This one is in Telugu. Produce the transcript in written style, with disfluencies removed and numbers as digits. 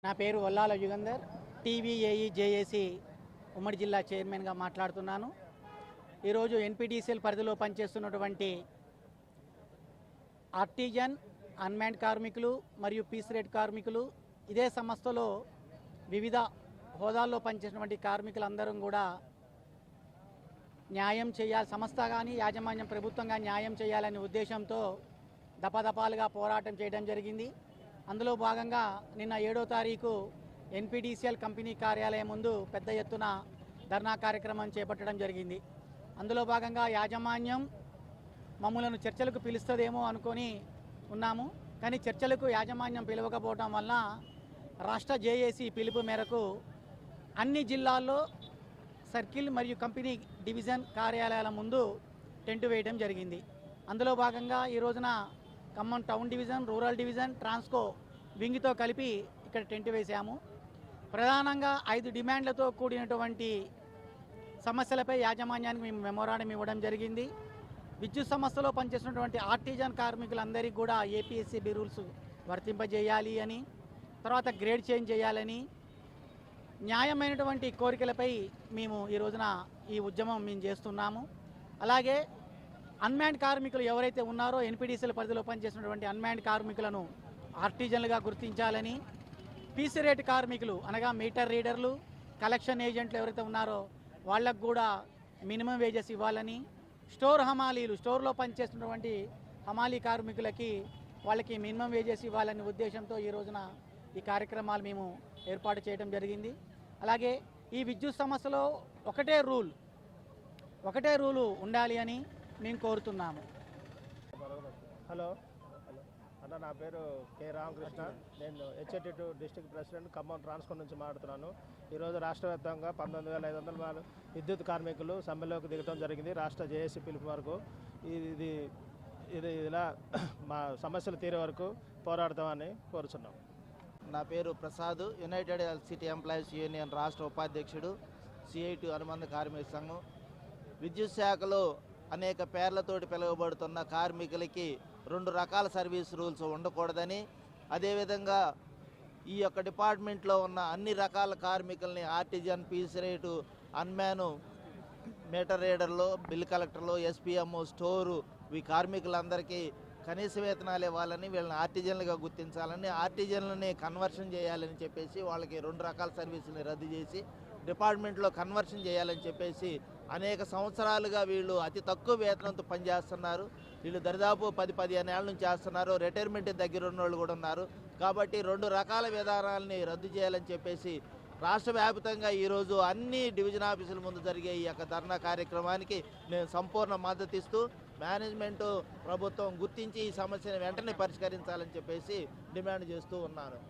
నా పేరు వల్లాల యుగంధర్, టీవీఏఈ జేఏసీ ఉమ్మడి జిల్లా చైర్మన్గా మాట్లాడుతున్నాను. ఈరోజు ఎన్పీడీసీఎల్ పరిధిలో పనిచేస్తున్నటువంటి ఆర్టిజన్, అన్మ్యాన్డ్ కార్మికులు మరియు పీస్ రేట్ కార్మికులు, ఇదే సంస్థలో వివిధ హోదాల్లో పనిచేసినటువంటి కార్మికులందరం కూడా న్యాయం చేయాలి, సంస్థ కానీ యాజమాన్యం ప్రభుత్వంగా న్యాయం చేయాలనే ఉద్దేశంతో దఫాదఫాలుగా పోరాటం చేయడం జరిగింది. అందులో భాగంగా నిన్న 7వ తారీఖు ఎన్పీడీసీఎల్ కంపెనీ కార్యాలయం ముందు పెద్ద ఎత్తున ధర్నా కార్యక్రమం చేపట్టడం జరిగింది. అందులో భాగంగా యాజమాన్యం మమ్మలను చర్చలకు పిలుస్తుందేమో అనుకొని ఉన్నాము. కానీ చర్చలకు యాజమాన్యం పిలవకపోవడం వల్ల రాష్ట్ర జేఏసీ పిలుపు మేరకు అన్ని జిల్లాల్లో సర్కిల్ మరియు కంపెనీ డివిజన్ కార్యాలయాల ముందు టెంట్ వేయడం జరిగింది. అందులో భాగంగా ఈ రోజున Khammam town division, rural division, Transco వింగ్తో కలిపి ఇక్కడ టెంట్ వేసాము. ప్రధానంగా 5 డిమాండ్లతో కూడినటువంటి సమస్యలపై యాజమాన్యానికి మేము మెమోరాండం ఇవ్వడం జరిగింది. విద్యుత్ సంస్థలో పనిచేస్తున్నటువంటి ఆర్టిజన్ కార్మికులందరికీ కూడా ఏపీఎస్సీబీ రూల్స్ వర్తింపజేయాలి అని, తర్వాత గ్రేడ్ చేంజ్ చేయాలని, న్యాయమైనటువంటి కోరికలపై మేము ఈ రోజున ఈ ఉద్యమం మేము చేస్తున్నాము. అలాగే అన్మ్యాన్డ్ కార్మికులు ఎవరైతే ఉన్నారో ఎన్పీడీసీల పరిధిలో పనిచేసినటువంటి అన్మ్యాన్డ్ కార్మికులను ఆర్టిజన్లుగా గుర్తించాలని, పీసీ రేట్ కార్మికులు అనగా మీటర్ రీడర్లు, కలెక్షన్ ఏజెంట్లు ఎవరైతే ఉన్నారో వాళ్ళకు కూడా మినిమం వేజెస్ ఇవ్వాలని, స్టోర్ హమాలీలు, స్టోర్లో పనిచేస్తున్నటువంటి హమాలీ కార్మికులకి వాళ్ళకి మినిమం వేజెస్ ఇవ్వాలనే ఉద్దేశంతో ఈ రోజున ఈ కార్యక్రమాలు మేము ఏర్పాటు చేయడం జరిగింది. అలాగే ఈ విద్యుత్ సమస్యలో ఒకటే రూలు ఉండాలి అని మేము కోరుతున్నాము. హలో అన్న, నా పేరు కె రామకృష్ణ. నేను హెచ్ఎట్2 డిస్ట్రిక్ట్ ప్రెసిడెంట్, ఖమ్మం ట్రాన్స్కో నుంచి మాట్లాడుతున్నాను. ఈరోజు రాష్ట్ర వ్యాప్తంగా 19,500 విద్యుత్ కార్మికులు సమ్మెలోకి దిగడం జరిగింది రాష్ట్ర జేఏసీ పిలుపు వరకు. ఇది ఇలా మా సమస్యలు తీరే వరకు పోరాడతామని కోరుచున్నాం. నా పేరు Prasad, United city employees union రాష్ట్ర ఉపాధ్యక్షుడు, CIT అనుబంధ కార్మిక సంఘం. విద్యుత్ శాఖలో అనేక పేర్లతోటి పిలువబడుతున్న కార్మికులకి 2 రకాల సర్వీస్ రూల్స్ ఉండకూడదని, అదేవిధంగా ఈ యొక్క డిపార్ట్మెంట్లో ఉన్న అన్ని రకాల కార్మికుల్ని ఆర్టిజన్, పీస్ రేటు, అన్మ్యాను, మీటర్ రీడర్లు, బిల్ కలెక్టర్లు, SPM, స్టోరు, ఈ కార్మికులందరికీ కనీస వేతనాలు ఇవ్వాలని, వీళ్ళని ఆర్టిజన్లుగా గుర్తించాలని, ఆర్టిజన్లని కన్వర్షన్ చేయాలని చెప్పేసి వాళ్ళకి 2 రకాల సర్వీసులని రద్దు చేసి డిపార్ట్మెంట్లో కన్వర్షన్ చేయాలని చెప్పేసి అనేక సంవత్సరాలుగా వీళ్ళు అతి తక్కువ వేతనంతో పనిచేస్తున్నారు. వీళ్ళు దరిదాపు 10-15 ఏళ్ళ నుంచి చేస్తున్నారు. రిటైర్మెంట్ దగ్గర ఉన్న వాళ్ళు కూడా ఉన్నారు. కాబట్టి 2 రకాల విధానాలని రద్దు చేయాలని చెప్పేసి రాష్ట్ర వ్యాప్తంగా ఈరోజు అన్ని డివిజన్ ఆఫీసుల ముందు జరిగే ఈ యొక్క ధర్నా కార్యక్రమానికి నేను సంపూర్ణ మద్దతు ఇస్తూ మేనేజ్మెంటు, ప్రభుత్వం గుర్తించి ఈ సమస్యను వెంటనే పరిష్కరించాలని చెప్పేసి డిమాండ్ చేస్తూ ఉన్నాను.